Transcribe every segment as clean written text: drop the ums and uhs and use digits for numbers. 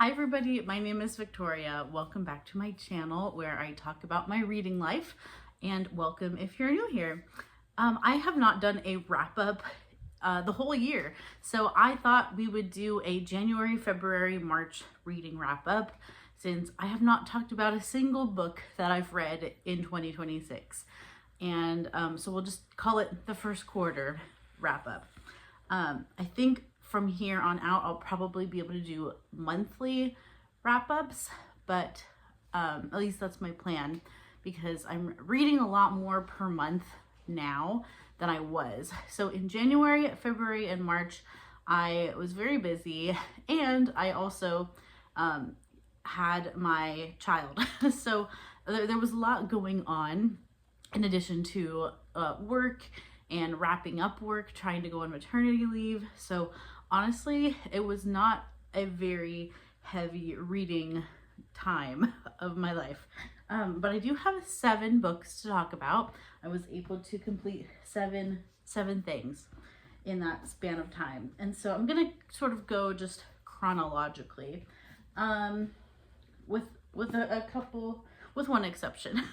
Hi everybody, my name is Victoria. Welcome back to my channel where I talk about my reading life, and welcome if you're new here. I have not done a wrap-up the whole year, so I thought we would do a January, February, March reading wrap-up since I have not talked about a single book that I've read in 2026. And so we'll just call it the first quarter wrap-up. I think from here on out, I'll probably be able to do monthly wrap-ups, but at least that's my plan because I'm reading a lot more per month now than I was. So in January, February, and March, I was very busy, and I also had my child. So there was a lot going on in addition to work and wrapping up work, trying to go on maternity leave. So honestly, it was not a very heavy reading time of my life. But I do have 7 books to talk about. I was able to complete seven things in that span of time. And so I'm gonna sort of go just chronologically, with one exception.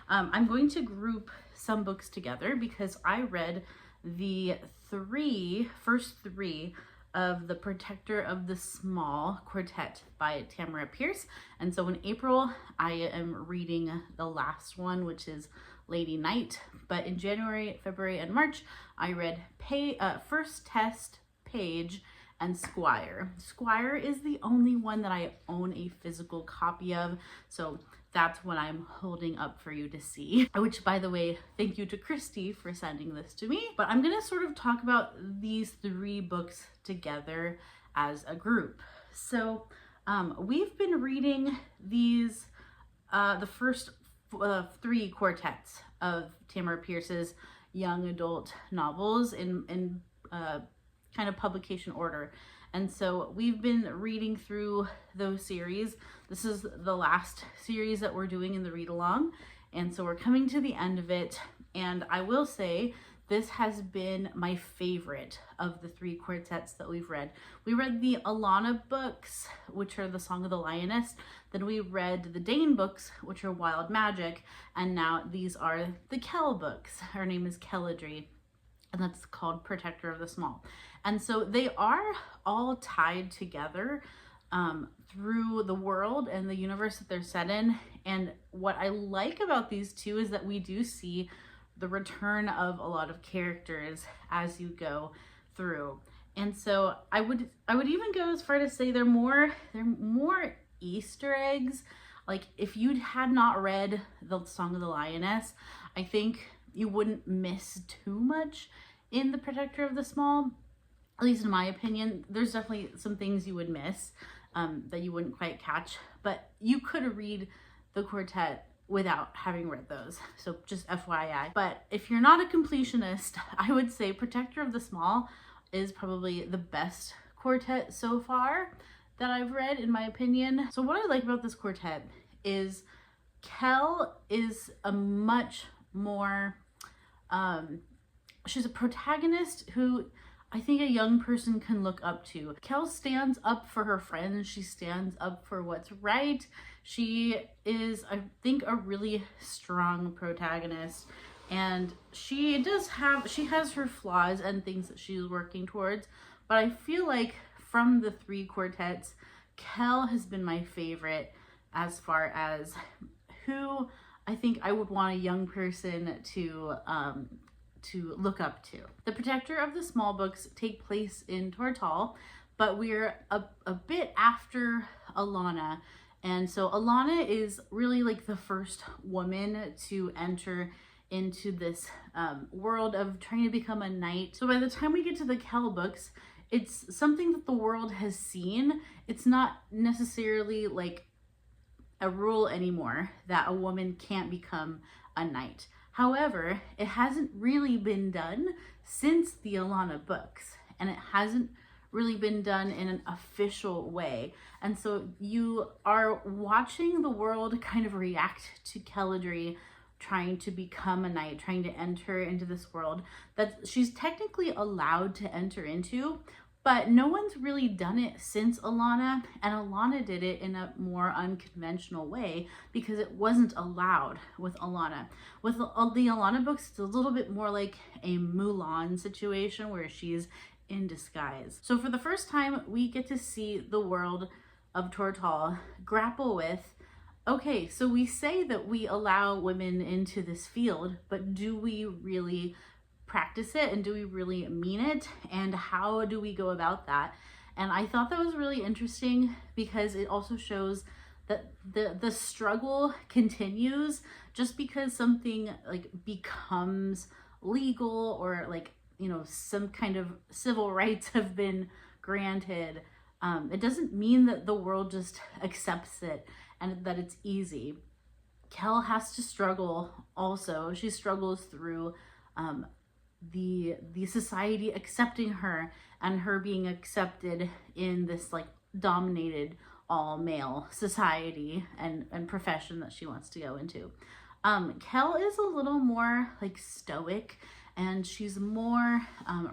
I'm going to group some books together because I read the first three of the Protector of the Small quartet by Tamora Pierce. And so in April, I am reading the last one, which is Lady Night. But in January, February, and March, I read First Test, Page, and Squire. Squire is the only one that I own a physical copy of, so that's what I'm holding up for you to see. Which, by the way, thank you to Christy for sending this to me. But I'm gonna sort of talk about these 3 books together as a group. So we've been reading these, the first 3 quartets of Tamora Pierce's young adult novels in kind of publication order. And so we've been reading through those series. This is the last series that we're doing in the read along. And so we're coming to the end of it. And I will say this has been my favorite of the 3 quartets that we've read. We read the Alana books, which are The Song of the Lioness. Then we read the Dane books, which are Wild Magic. And now these are the Kell books. Her name is Kelladry, and that's called Protector of the Small. And so they are all tied together through the world and the universe that they're set in. And what I like about these 2 is that we do see the return of a lot of characters as you go through. And so I would even go as far to say they're more Easter eggs. Like, if you had not read the Song of the Lioness, I think you wouldn't miss too much in the Protector of the Small, at least in my opinion. There's definitely some things you would miss that you wouldn't quite catch, but you could read the quartet without having read those, so just FYI. But if you're not a completionist, I would say Protector of the Small is probably the best quartet so far that I've read, in my opinion. So what I like about this quartet is Kell is a much more she's a protagonist who I think a young person can look up to. Kell stands up for her friends. She stands up for what's right. She is, I think, a really strong protagonist. And she has her flaws and things that she's working towards. But I feel like from the 3 quartets, Kell has been my favorite as far as who I think I would want a young person to look up to. The Protector of the Small books take place in Tortal, but we're a bit after Alana. And so Alana is really like the first woman to enter into this world of trying to become a knight. So by the time we get to the Kell books, it's something that the world has seen. It's not necessarily like a rule anymore that a woman can't become a knight. However, it hasn't really been done since the Alana books, and it hasn't really been done in an official way. And so you are watching the world kind of react to Kelladry trying to become a knight, trying to enter into this world that she's technically allowed to enter into, but no one's really done it since Alanna, and Alanna did it in a more unconventional way because it wasn't allowed with Alanna. With the Alanna books, it's a little bit more like a Mulan situation where she's in disguise. So for the first time, we get to see the world of Tortall grapple with, okay, so we say that we allow women into this field, but do we really practice it, and do we really mean it, and how do we go about that? And I thought that was really interesting because it also shows that the struggle continues. Just because something like becomes legal, or like, you know, some kind of civil rights have been granted, it doesn't mean that the world just accepts it and that it's easy. Kell has to struggle also. She struggles through the society accepting her, and her being accepted in this like dominated all male society and profession that she wants to go into. Kell is a little more like stoic, and she's more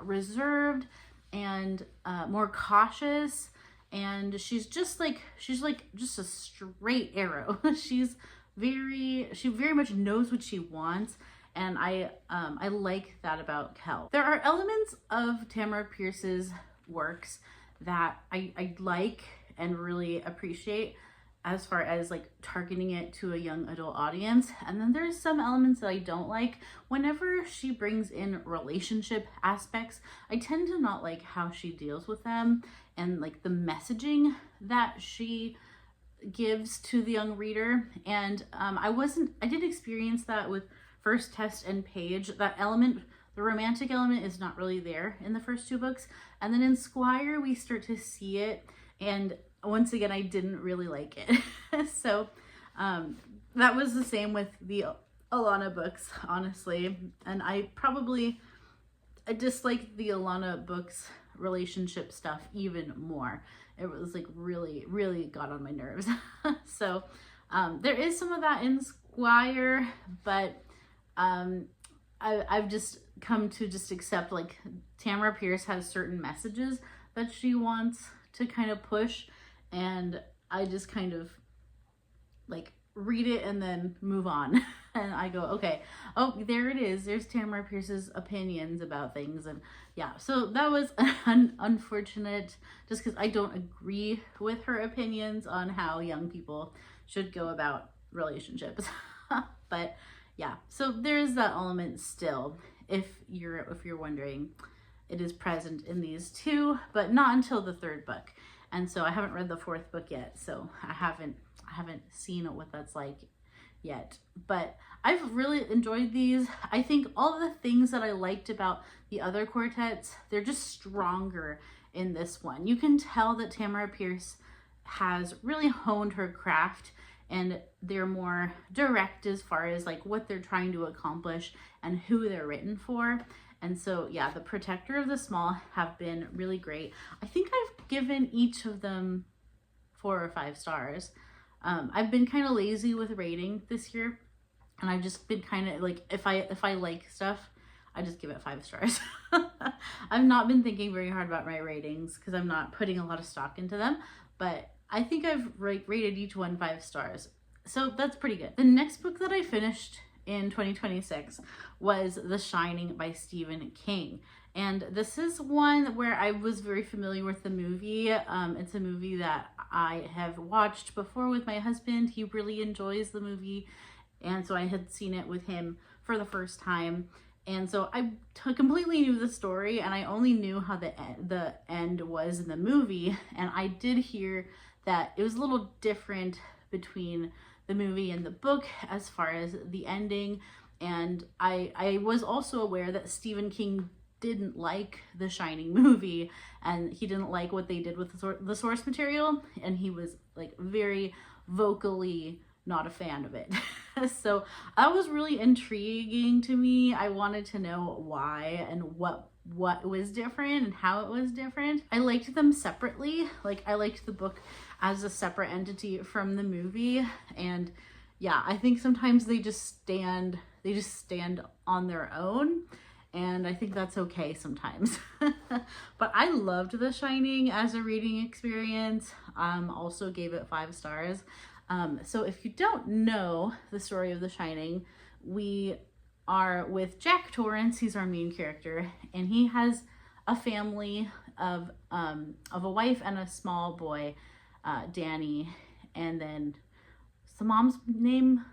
reserved and more cautious, and she's just a straight arrow. she very much knows what she wants. And I like that about Kell. There are elements of Tamora Pierce's works that I like and really appreciate, as far as like targeting it to a young adult audience. And then there's some elements that I don't like. Whenever she brings in relationship aspects, I tend to not like how she deals with them, and like the messaging that she gives to the young reader. And I did experience that with First Test and Page. That element, the romantic element, is not really there in the first two books. And then in Squire, we start to see it. And once again, I didn't really like it. So that was the same with the Alanna books, honestly. And I disliked the Alanna books relationship stuff even more. It was like really, really got on my nerves. So there is some of that in Squire, but I've just come to just accept, like, Tamora Pierce has certain messages that she wants to kind of push, and I just kind of like read it and then move on. And I go, okay, oh, there it is. There's Tamora Pierce's opinions about things. And yeah, so that was unfortunate, just because I don't agree with her opinions on how young people should go about relationships. But yeah, so there's that element still. If you're wondering, it is present in these two, but not until the third book. And so I haven't read the fourth book yet, so I haven't seen what that's like yet. But I've really enjoyed these. I think all the things that I liked about the other quartets, they're just stronger in this one. You can tell that Tamora Pierce has really honed her craft, and they're more direct as far as like what they're trying to accomplish and who they're written for. And so yeah, the Protector of the Small have been really great. I think I've given each of them 4 or 5 stars. I've been kind of lazy with rating this year, and I've just been kind of like, if I like stuff, I just give it 5 stars. I've not been thinking very hard about my ratings because I'm not putting a lot of stock into them, but I think I've rated each one 5 stars. So that's pretty good. The next book that I finished in 2026 was The Shining by Stephen King. And this is one where I was very familiar with the movie. It's a movie that I have watched before with my husband. He really enjoys the movie, and so I had seen it with him for the first time. And so I completely knew the story, and I only knew how the end was in the movie. And I did hear that it was a little different between the movie and the book as far as the ending. And I was also aware that Stephen King didn't like the Shining movie, and he didn't like what they did with the source material, and he was like very vocally not a fan of it. So that was really intriguing to me. I wanted to know why and what was different and how it was different. I liked them separately. Like, I liked the book as a separate entity from the movie. And yeah, I think sometimes they just stand on their own. and I think that's okay sometimes. But I loved The Shining as a reading experience. Also gave it 5 stars. So if you don't know the story of The Shining, we are with Jack Torrance. He's our main character, and he has a family of a wife and a small boy, Danny, and then is the mom's name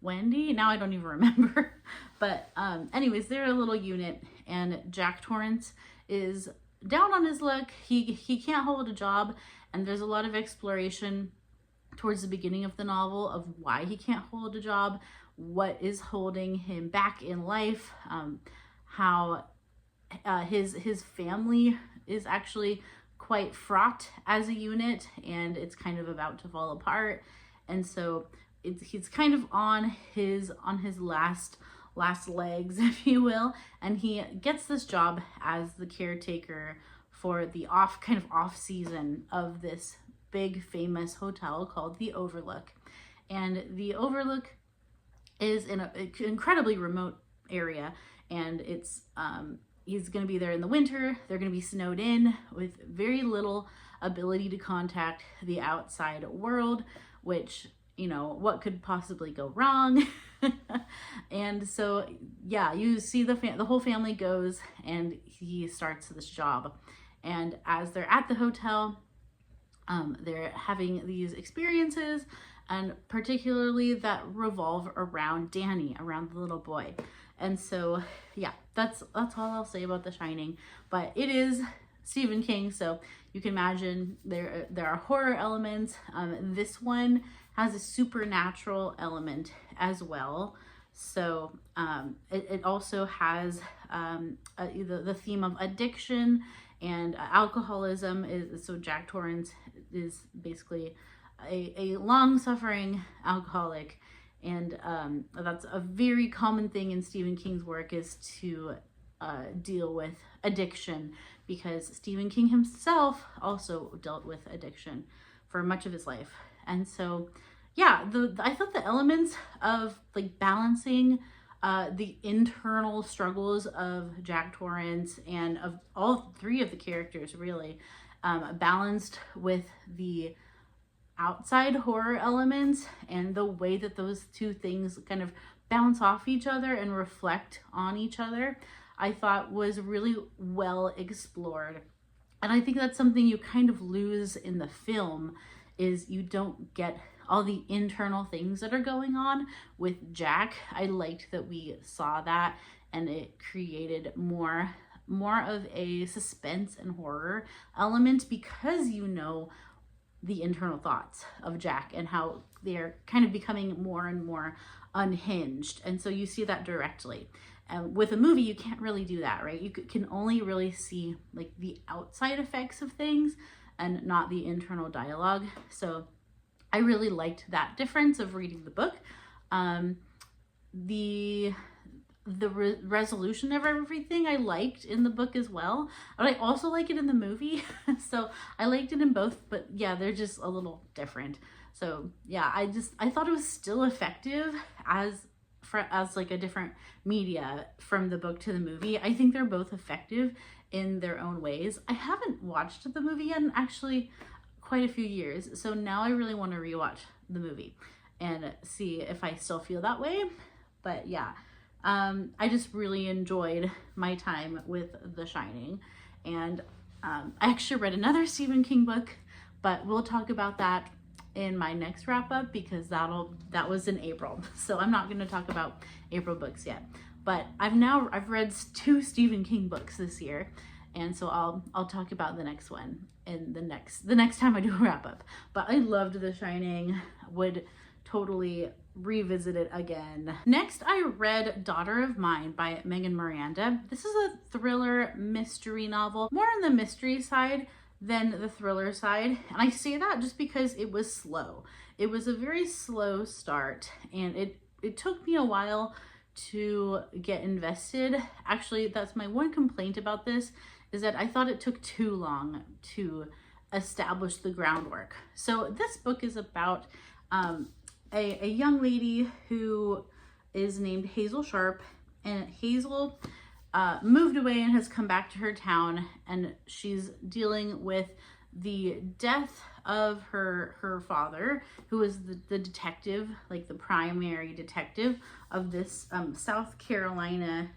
Wendy? Now I don't even remember. But anyways, they're a little unit, and Jack Torrance is down on his luck. He can't hold a job, and there's a lot of exploration towards the beginning of the novel of why he can't hold a job, what is holding him back in life, how his family is actually quite fraught as a unit, and it's kind of about to fall apart. And so he's kind of on his last legs, if you will, and he gets this job as the caretaker for the off season of this big famous hotel called the Overlook. And the Overlook is in an incredibly remote area, and it's he's going to be there in the winter. They're going to be snowed in with very little ability to contact the outside world, which, you know, what could possibly go wrong? And so, yeah, you see the whole family goes, and he starts this job. And as they're at the hotel, they're having these experiences, and particularly that revolve around Danny, around the little boy. And so, yeah, that's all I'll say about The Shining. But it is Stephen King, so you can imagine there are horror elements. This one has a supernatural element as well. So it also has the theme of addiction and alcoholism. So Jack Torrance is basically a long-suffering alcoholic, and that's a very common thing in Stephen King's work, is to deal with addiction, because Stephen King himself also dealt with addiction for much of his life. And so, yeah, I thought the elements of like balancing the internal struggles of Jack Torrance and of all 3 of the characters really, balanced with the outside horror elements and the way that those 2 things kind of bounce off each other and reflect on each other, I thought was really well explored. And I think that's something you kind of lose in the film, is you don't get all the internal things that are going on with Jack. I liked that we saw that, and it created more of a suspense and horror element, because you know the internal thoughts of Jack and how they're kind of becoming more and more unhinged. And so you see that directly. And with a movie, you can't really do that, right? You can only really see like the outside effects of things and not the internal dialogue. So I really liked that difference of reading the book. The resolution of everything I liked in the book as well, but I also like it in the movie. So I liked it in both, but yeah, they're just a little different. So yeah, I thought it was still effective as like a different media from the book to the movie. I think they're both effective in their own ways. I haven't watched the movie in actually quite a few years, so now I really want to rewatch the movie and see if I still feel that way. But yeah, I just really enjoyed my time with The Shining. And I actually read another Stephen King book, but we'll talk about that in my next wrap up, because that was in April. So I'm not going to talk about April books yet. But I've read 2 Stephen King books this year, and so I'll talk about the next one in the next time I do a wrap up. But I loved The Shining, would totally revisit it again. Next, I read Daughter of Mine by Miranda. This is a thriller mystery novel, more on the mystery side than the thriller side. And I say that just because it was slow. It was a very slow start, and it took me a while to get invested. Actually, that's my one complaint about this, is that I thought it took too long to establish the groundwork. So this book is about a young lady who is named Hazel Sharp, and Hazel moved away and has come back to her town, and she's dealing with the death of her father, who was the detective, like the primary detective of this North Carolina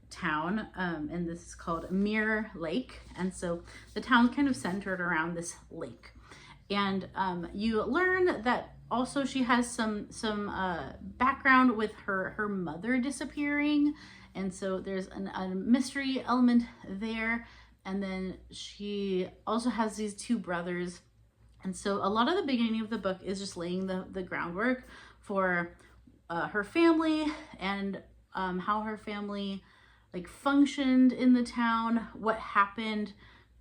town, and this is called Mirror Lake. And so the town's kind of centered around this lake. And you learn that also she has some background with her mother disappearing, and so there's a mystery element there. And then she also has these two brothers, and so a lot of the beginning of the book is just laying the groundwork for her family, and how her family like functioned in the town, what happened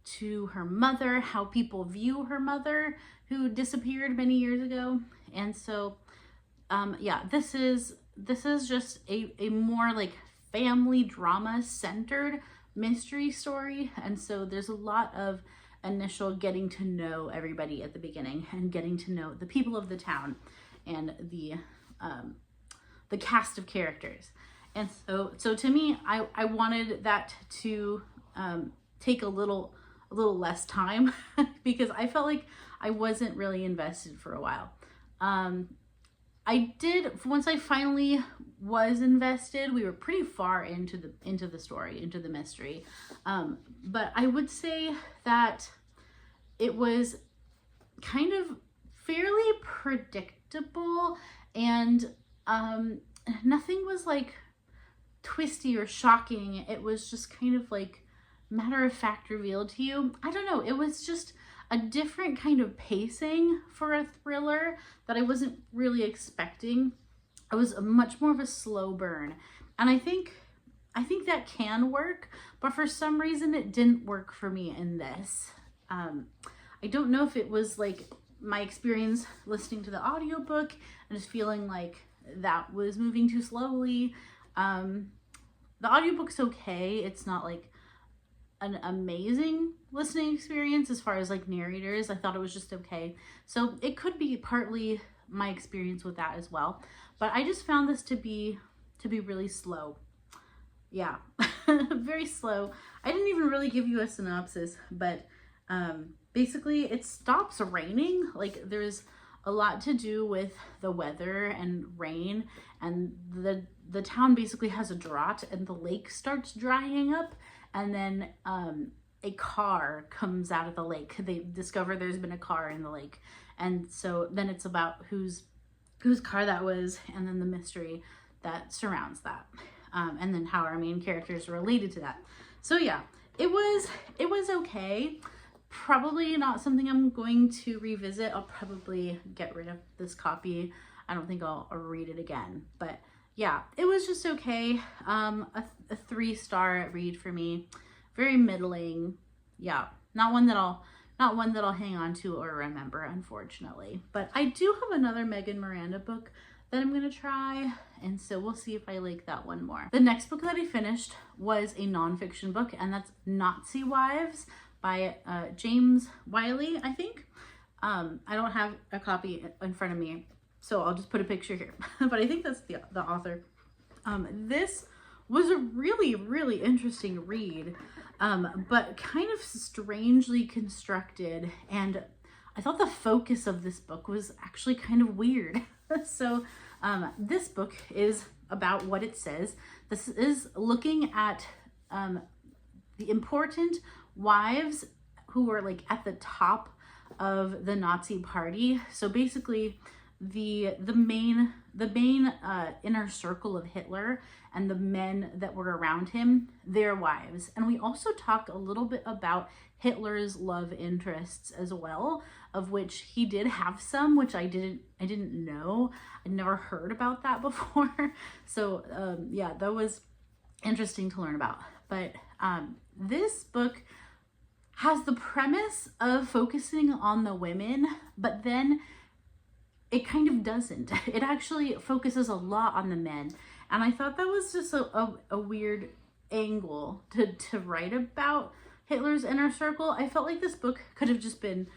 to her mother, how people view her mother who disappeared many years ago. And so yeah, this is just a more like family drama centered mystery story. And so there's a lot of initial getting to know everybody at the beginning, and getting to know the people of the town and the cast of characters. And so to me, I wanted that to take a little less time because I felt like I wasn't really invested for a while. I did, once I finally was invested, we were pretty far into the story, into the mystery. But I would say that it was kind of fairly predictable, and nothing was like twisty or shocking. It was just kind of like matter of fact revealed to you. I don't know, it was just a different kind of pacing for a thriller that I wasn't really expecting. It was much more of a slow burn, and I think that can work, but for some reason it didn't work for me in this. I don't know if it was like my experience listening to the audiobook and just feeling like that was moving too slowly. The audiobook's okay. It's not like an amazing listening experience as far as like narrators. I thought it was just okay. So it could be partly my experience with that as well. But I just found this to be really slow. Yeah, very slow. I didn't even really give you a synopsis, but basically it stops raining. Like there's a lot to do with the weather and rain, and the town basically has a drought, and the lake starts drying up, and then a car comes out of the lake. They discover there's been a car in the lake, and so then it's about whose car that was, and then the mystery that surrounds that, and then how our main characters are related to that. So yeah, it was okay. Probably not something I'm going to revisit. I'll probably get rid of this copy. I don't think I'll read it again. But yeah, it was just okay. A 3-star read for me. Very middling. Yeah, not one that I'll hang on to or remember, unfortunately. But I do have another Megan Miranda book that I'm gonna try, and so we'll see if I like that one more. The next book that I finished was a nonfiction book, and that's Nazi Wives by James Wyllie, I think. I don't have a copy in front of me, so I'll just put a picture here. But I think that's the author. This was a really, really interesting read, but kind of strangely constructed. And I thought the focus of this book was actually kind of weird. So this book is about what it says. This is looking at the important wives who were like at the top of the Nazi party. So basically the main inner circle of Hitler and the men that were around him, their wives. And we also talk a little bit about Hitler's love interests as well, of which he did have some, which I didn't know. I'd never heard about that before. So yeah, that was interesting to learn about. But this book has the premise of focusing on the women, but then it kind of doesn't. It actually focuses a lot on the men. And I thought that was just a weird angle to write about Hitler's inner circle. I felt like this book could have just been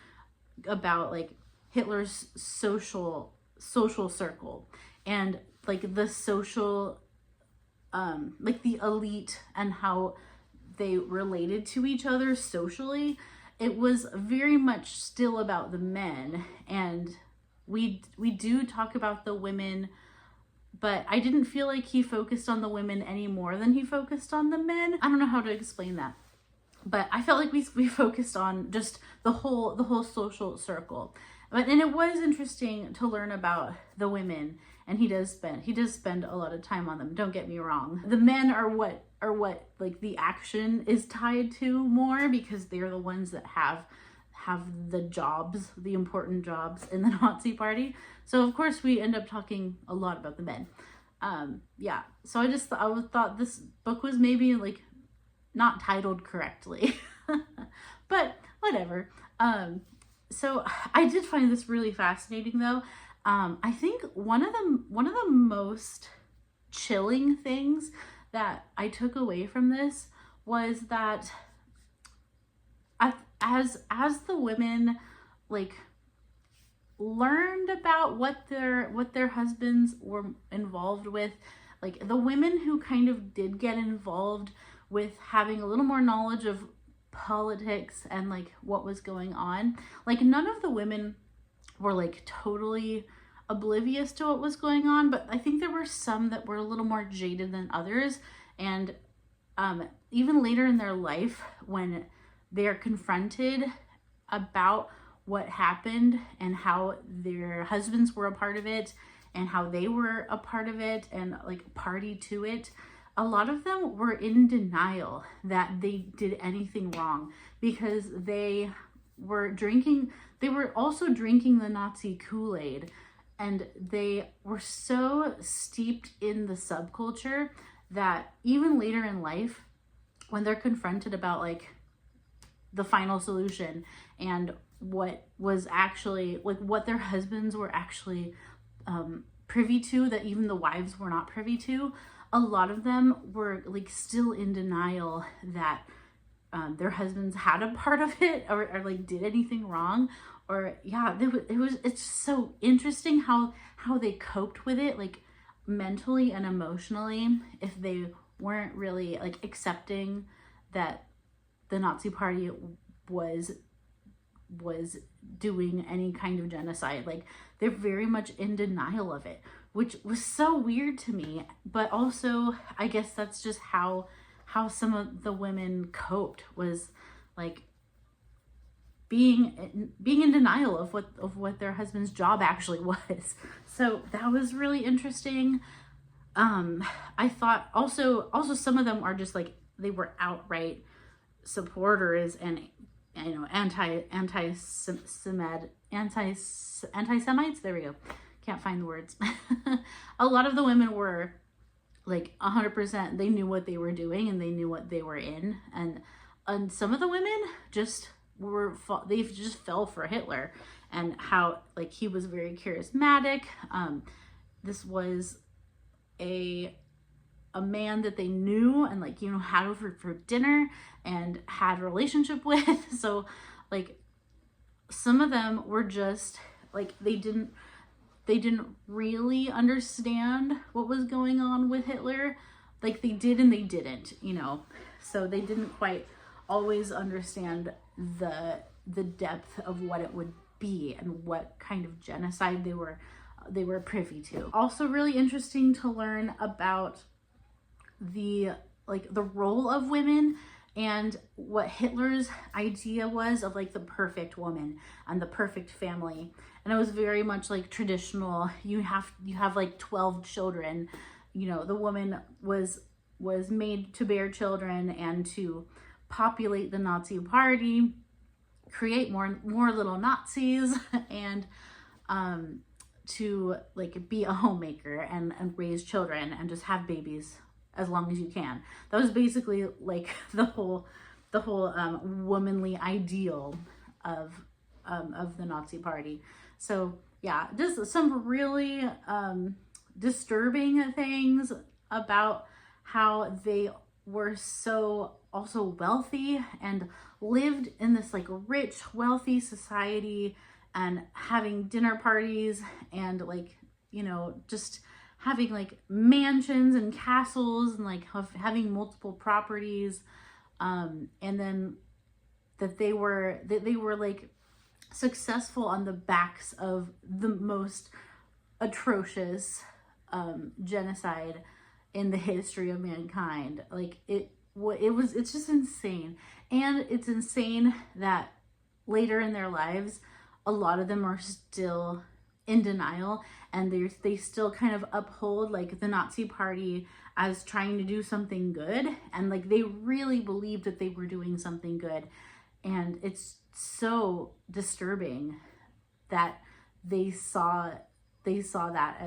about like Hitler's social circle and like the social like the elite and how they related to each other socially. It was very much still about the men, and we do talk about the women, but I didn't feel like he focused on the women any more than he focused on the men. I don't know how to explain that, but I felt like we focused on just the whole social circle. And it was interesting to learn about the women, and he does spend a lot of time on them. Don't get me wrong. The men are what like the action is tied to more, because they're the ones that have the jobs, the important jobs in the Nazi party. So of course we end up talking a lot about the men. Yeah. So I thought this book was maybe like not titled correctly, but whatever. So I did find this really fascinating though. I think one of the most chilling things that I took away from this was that as the women like learned about what their husbands were involved with, like the women who kind of did get involved with having a little more knowledge of politics and like what was going on, like none of the women were like totally oblivious to what was going on, but I think there were some that were a little more jaded than others. And even later in their life, when they're confronted about what happened and how their husbands were a part of it and how they were a part of it and like party to it, a lot of them were in denial that they did anything wrong, because they were also drinking the Nazi Kool-Aid, and they were so steeped in the subculture that even later in life, when they're confronted about like the final solution and what was actually like what their husbands were actually privy to, that even the wives were not privy to, a lot of them were like still in denial that their husbands had a part of it, or like did anything wrong. Or yeah, it's so interesting how they coped with it, like mentally and emotionally, if they weren't really like accepting that the Nazi party was doing any kind of genocide. Like they're very much in denial of it, which was so weird to me. But also I guess that's just how some of the women coped, was like being in denial of what their husband's job actually was. So that was really interesting. I thought also some of them are just like, they were outright supporters and, you know, anti-Semites. There we go. Can't find the words. A lot of the women were like 100%. They knew what they were doing and they knew what they were in. And some of the women just they just fell for Hitler, and how like he was very charismatic. This was a man that they knew and like, you know, had over for dinner and had a relationship with. So like some of them were just like, they didn't really understand what was going on with Hitler. Like they did and they didn't, you know, so they didn't quite always understand the depth of what it would be and what kind of genocide they were privy to. Also really interesting to learn about the role of women and what Hitler's idea was of like the perfect woman and the perfect family. And it was very much like traditional. You have like 12 children, you know, the woman was made to bear children and to populate the Nazi party, create more little Nazis, and to like be a homemaker and raise children and just have babies as long as you can. That was basically like the whole womanly ideal of the Nazi party. So yeah, just some really disturbing things about how they were so also wealthy and lived in this like rich, wealthy society and having dinner parties and like, you know, just having like mansions and castles and like having multiple properties, and then that they were like successful on the backs of the most atrocious genocide in the history of mankind. Like it's just insane. And it's insane that later in their lives, a lot of them are still in denial, and they still kind of uphold like the Nazi Party as trying to do something good, and like they really believed that they were doing something good. And it's so disturbing that they saw that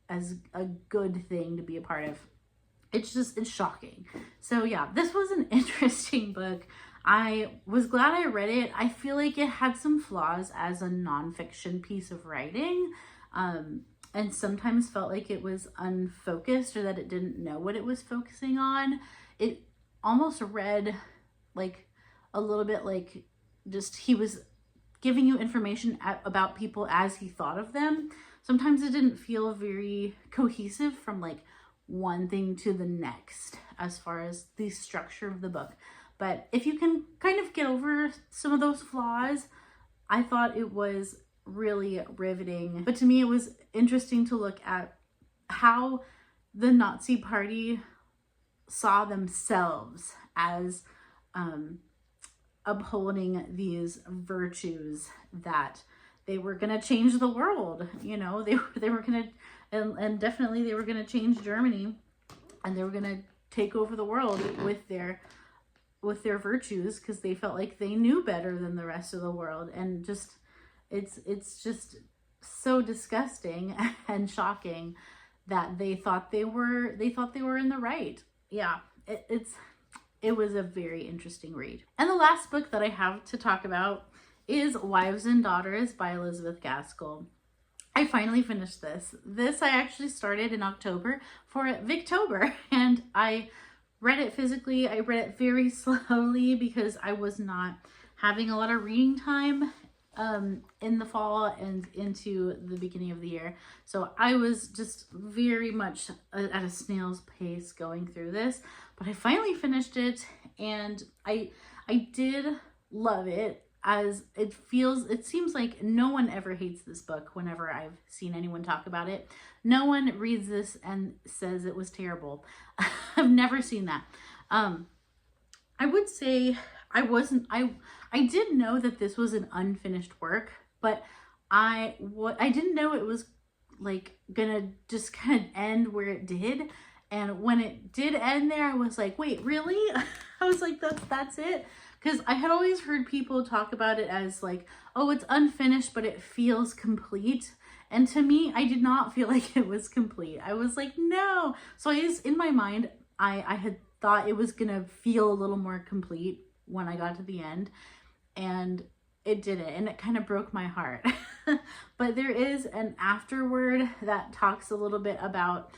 as a good thing to be a part of. It's shocking. So yeah, this was an interesting book. I was glad I read it. I feel like it had some flaws as a nonfiction piece of writing, and sometimes felt like it was unfocused, or that it didn't know what it was focusing on. It almost read like a little bit like just he was giving you information about people as he thought of them. Sometimes it didn't feel very cohesive from like one thing to the next as far as the structure of the book. But if you can kind of get over some of those flaws, I thought it was really riveting. But to me, it was interesting to look at how the Nazi Party saw themselves as upholding these virtues, that they were going to change the world. You know, they were going to, and definitely they were going to change Germany, and they were going to take over the world with their virtues, because they felt like they knew better than the rest of the world. And just it's just so disgusting and shocking that they thought they were in the right. Yeah, it was a very interesting read. And the last book that I have to talk about is Wives and Daughters by Elizabeth Gaskell. I finally finished this. This I actually started in October for Victober, and I read it physically. I read it very slowly because I was not having a lot of reading time in the fall and into the beginning of the year. So I was just very much at a snail's pace going through this, but I finally finished it, and I did love it. As it seems like no one ever hates this book. Whenever I've seen anyone talk about it, no one reads this and says it was terrible. I've never seen that. I would say I did know that this was an unfinished work, but I didn't know it was like gonna just kind of end where it did. And when it did end there, I was like, wait, really? I was like, that's it? Because I had always heard people talk about it as like, oh, it's unfinished, but it feels complete. And to me, I did not feel like it was complete. I was like, no. So in my mind, I had thought it was gonna feel a little more complete when I got to the end, and it didn't, and it kind of broke my heart. But there is an afterword that talks a little bit about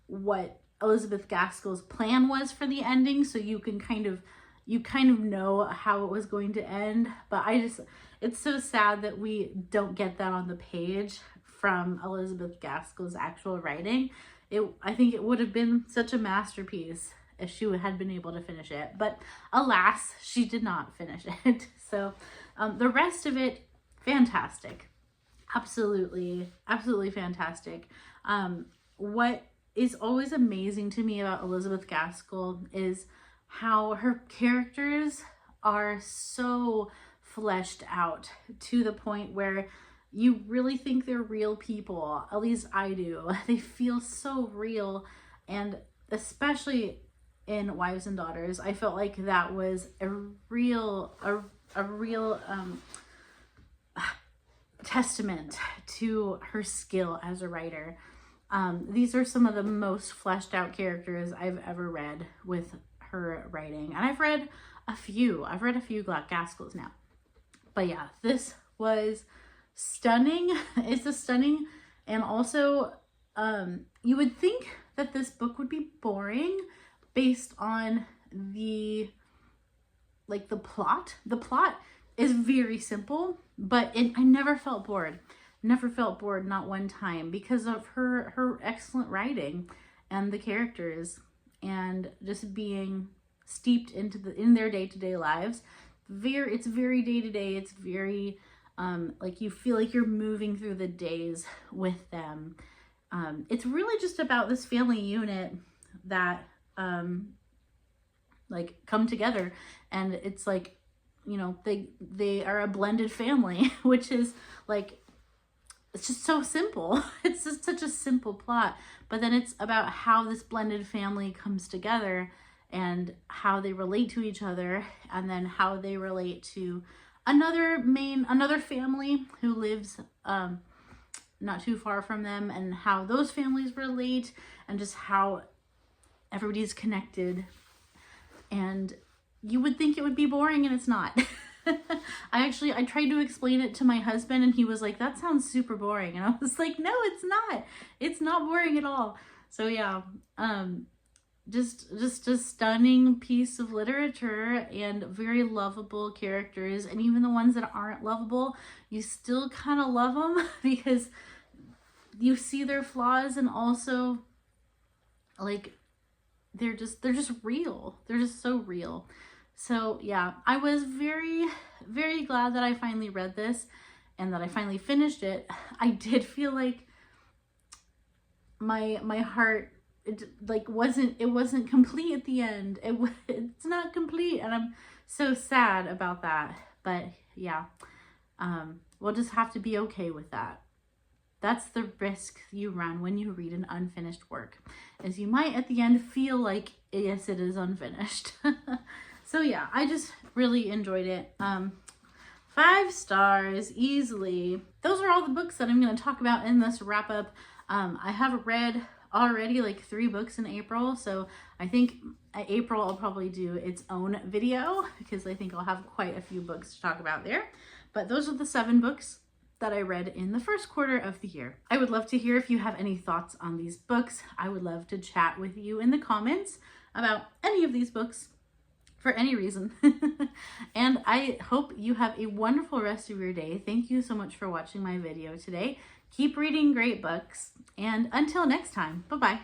what Elizabeth Gaskell's plan was for the ending, so you kind of know how it was going to end. But it's so sad that we don't get that on the page from Elizabeth Gaskell's actual writing. I think it would have been such a masterpiece if she had been able to finish it, but alas, she did not finish it. So the rest of it, fantastic. Absolutely fantastic. What is always amazing to me about Elizabeth Gaskell is how her characters are so fleshed out to the point where you really think they're real people. At least I do. They feel so real, and especially in Wives and Daughters, I felt like that was a real testament to her skill as a writer. These are some of the most fleshed out characters I've ever read with her writing, and I've read a few Gaskells now. But yeah, this was stunning. It's a stunning, and also you would think that this book would be boring based on the plot. The plot is very simple, but I never felt bored. never felt bored, not one time, because of her excellent writing and the characters, and just being steeped in their day-to-day lives. It's very day-to-day. It's very like you feel like you're moving through the days with them. It's really just about this family unit that like come together, and it's like, you know, they are a blended family, which is like, it's just so simple. It's just such a simple plot, but then it's about how this blended family comes together and how they relate to each other, and then how they relate to another family who lives not too far from them, and how those families relate, and just how everybody's connected. And you would think it would be boring, and it's not. I tried to explain it to my husband, and he was like, that sounds super boring. And I was like, no, it's not. It's not boring at all. So yeah, just a stunning piece of literature, and very lovable characters. And even the ones that aren't lovable, you still kind of love them because you see their flaws, and also like they're just real. They're just so real. So yeah, I was very, very glad that I finally read this and that I finally finished it. I did feel like my heart, it wasn't complete at the end. It's not complete, and I'm so sad about that. But yeah, we'll just have to be okay with that. That's the risk you run when you read an unfinished work, is you might at the end feel like, yes, it is unfinished. So yeah, I just really enjoyed it. 5 stars easily. Those are all the books that I'm going to talk about in this wrap up. I have read already like 3 books in April, so I think April I'll probably do its own video, because I think I'll have quite a few books to talk about there. But those are the 7 books that I read in the first quarter of the year. I would love to hear if you have any thoughts on these books. I would love to chat with you in the comments about any of these books for any reason. And I hope you have a wonderful rest of your day. Thank you so much for watching my video today. Keep reading great books, and until next time, bye-bye.